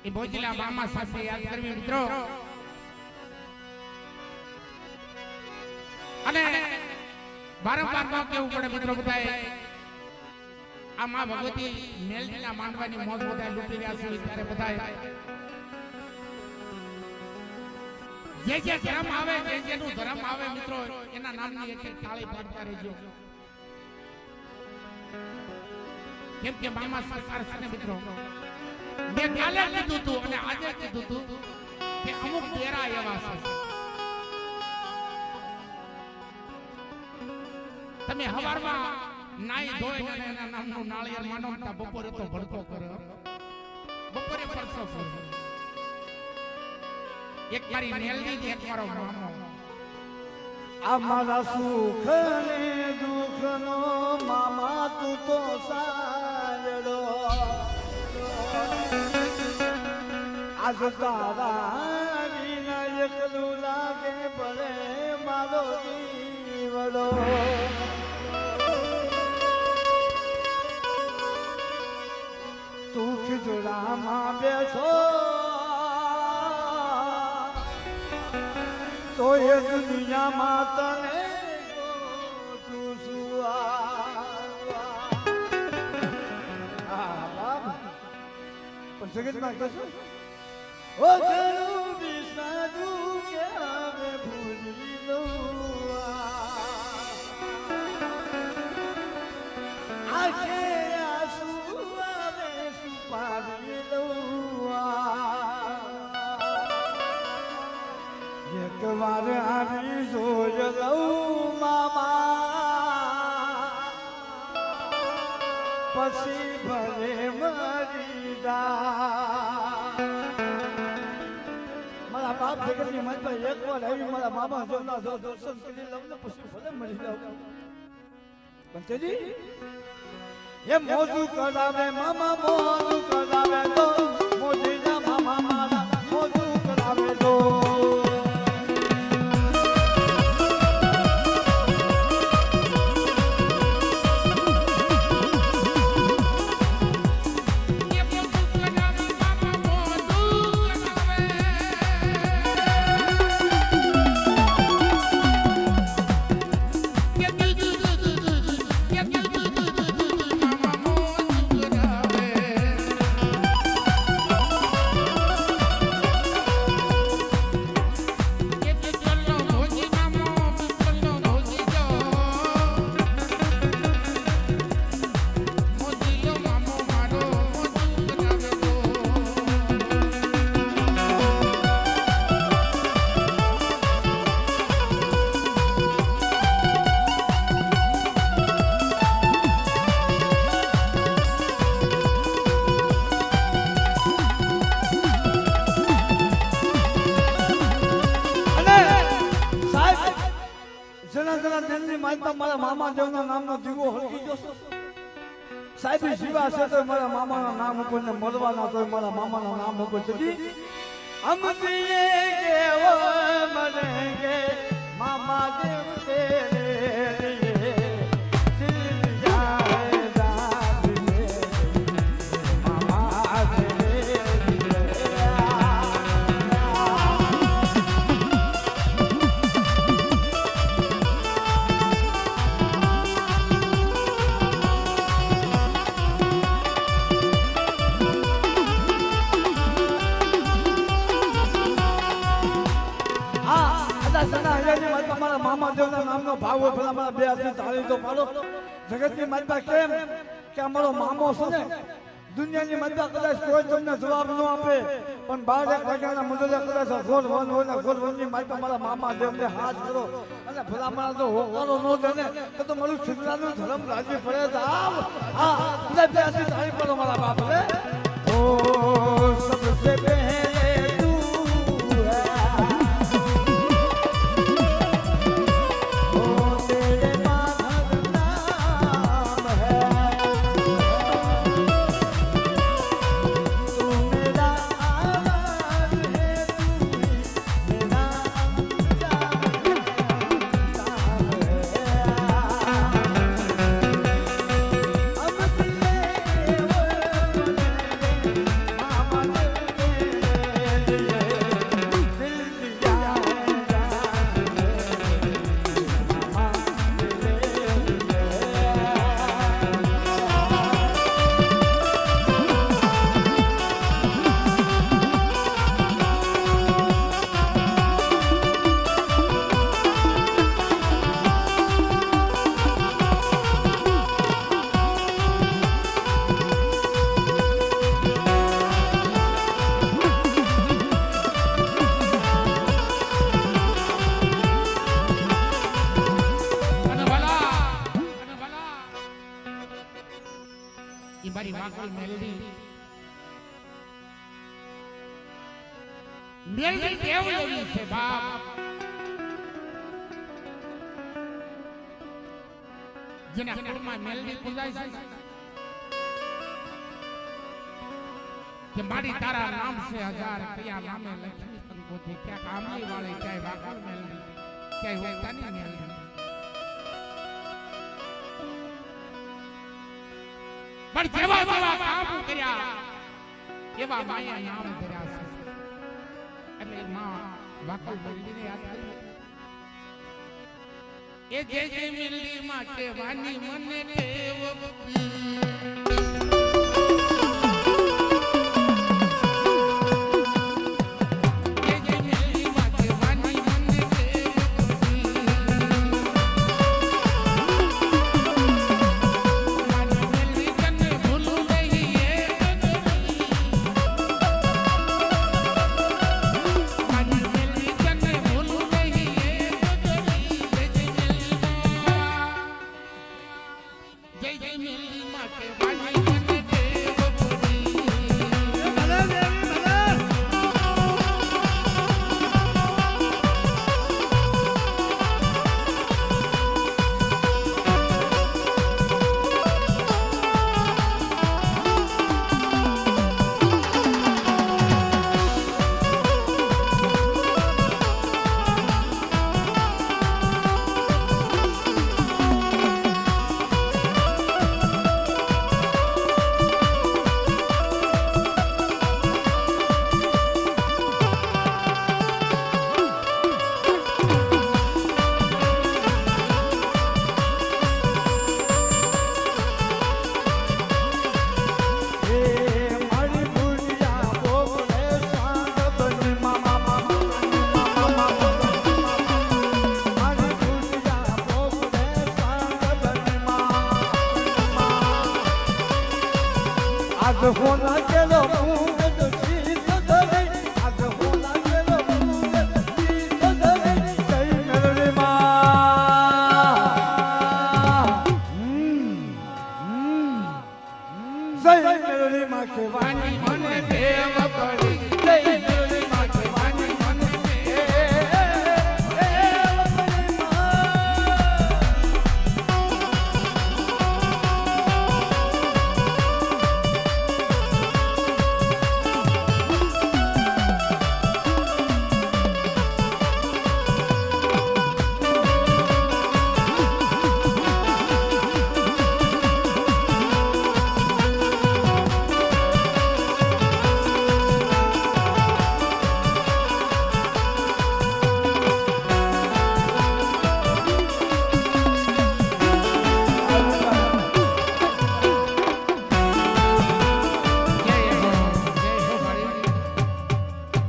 એ ભોજલા મામા સાથે યાદ કરવી મિત્રો અને વારંવાર ન કેવું પડે મિત્રો બધાએ આ માં ભગવતી મેલડીના માંડવાની મોજ બધા લૂટી રહ્યા છે ત્યારે બધાએ જે ધર્મ આવે જે જેનું ધર્મ આવે મિત્રો એના નામની એક તાળી પાડતા રહેજો કેમ કે મામા સરકાર છે મિત્રો મેં કાલે કીધું હતું અને આજે કીધું હતું કે અમુક ડેરા એવા છે તમે હવારમાં નાઈ ધોઈ અને એના નામનું નાળિયેર માનવતા બપોરે તો ભડકો કરે બપોરે પરસો કરે એક મારી મેલડી એક મારો મામો આ મારા સુખ ને દુઃખ નો મામા તું તો સાયડો આજ તારા વિના એકલું લાગે ભલે મારો જીવડો તું ખીજડામાં બેસો તો એ દુનિયામાં તને તું પણ જગતમાં કશું ઓ ઘણું વિસારું કે હવે ભૂલી લઉં આખે આંસુ આવે સુપારી લઉં એક વાર આવી જોઈ લઉં મામા પછી ભલે મરી મારા બાપ જગતની મનમાં એક વાર આવી મારા મામા જો ના જો દર્શન કરી લઉં ને પછી ભલે મરી જાવ પણ તેજી એ મોજું કરાવે મામા મોજું કરાવે તો મોજીના મામા મારા મોજું કરાવે તો મારા મામા દેવના નામનો દીવો હળગી જશે સાહેબ શિવા છે તો મારા મામાના નામ ઉપર ને મરવાના તો મારા મામાના નામ ઉપર જતી હમ દિએ કેવો મરેંગે મામા દેવ તેરે નામનો ભાવ હોય ભલા મારા બે હાથની તાળી તો પાડો જગતની માતા કેમ કે અમારો મામો છે ને દુનિયાની માતા કદાચ કોઈ તમને જવાબ ન આપે પણ 12 વાગ્યાના મુદલે કદાચ ઘોર વન હોય ને ઘોર વનની માતા મારા મામા દેવને હાથ કરો અને ભલા મારા તો હોકારો ન દે ને તો મારું છોકરાનું ધર્મ રાજી પડે તો આવ હા બધા બે હાથની તાળી પાડો મારા બાપ રે ઓ સબસે પહેલે મેલડી કેવ લેવી છે બાપ જેના કુળમાં મેલડી પૂજાય છે કે મારી તારા નામ છે હજાર કયા નામે લખી કંકોથી ક્યાંક આમલી વાળી ક્યાંય વાકલ મેલડી ક્યાંય હોતાની મેલડી પણ જેવા જેવા કામ કર્યા એવા માયા નામ ધર્યા છે એટલે માં વાકલ મેલડીને યાદ કરી એ જે જે મેલડી માં કહેવાની મને ટેવ હોના કેલો મુંગ શીત ધરે આજ હોના કેલો મુંગ શીત ધરે જય મેલડી માં જય મેલડી માં કહેવાની મને ટેવ પડી જય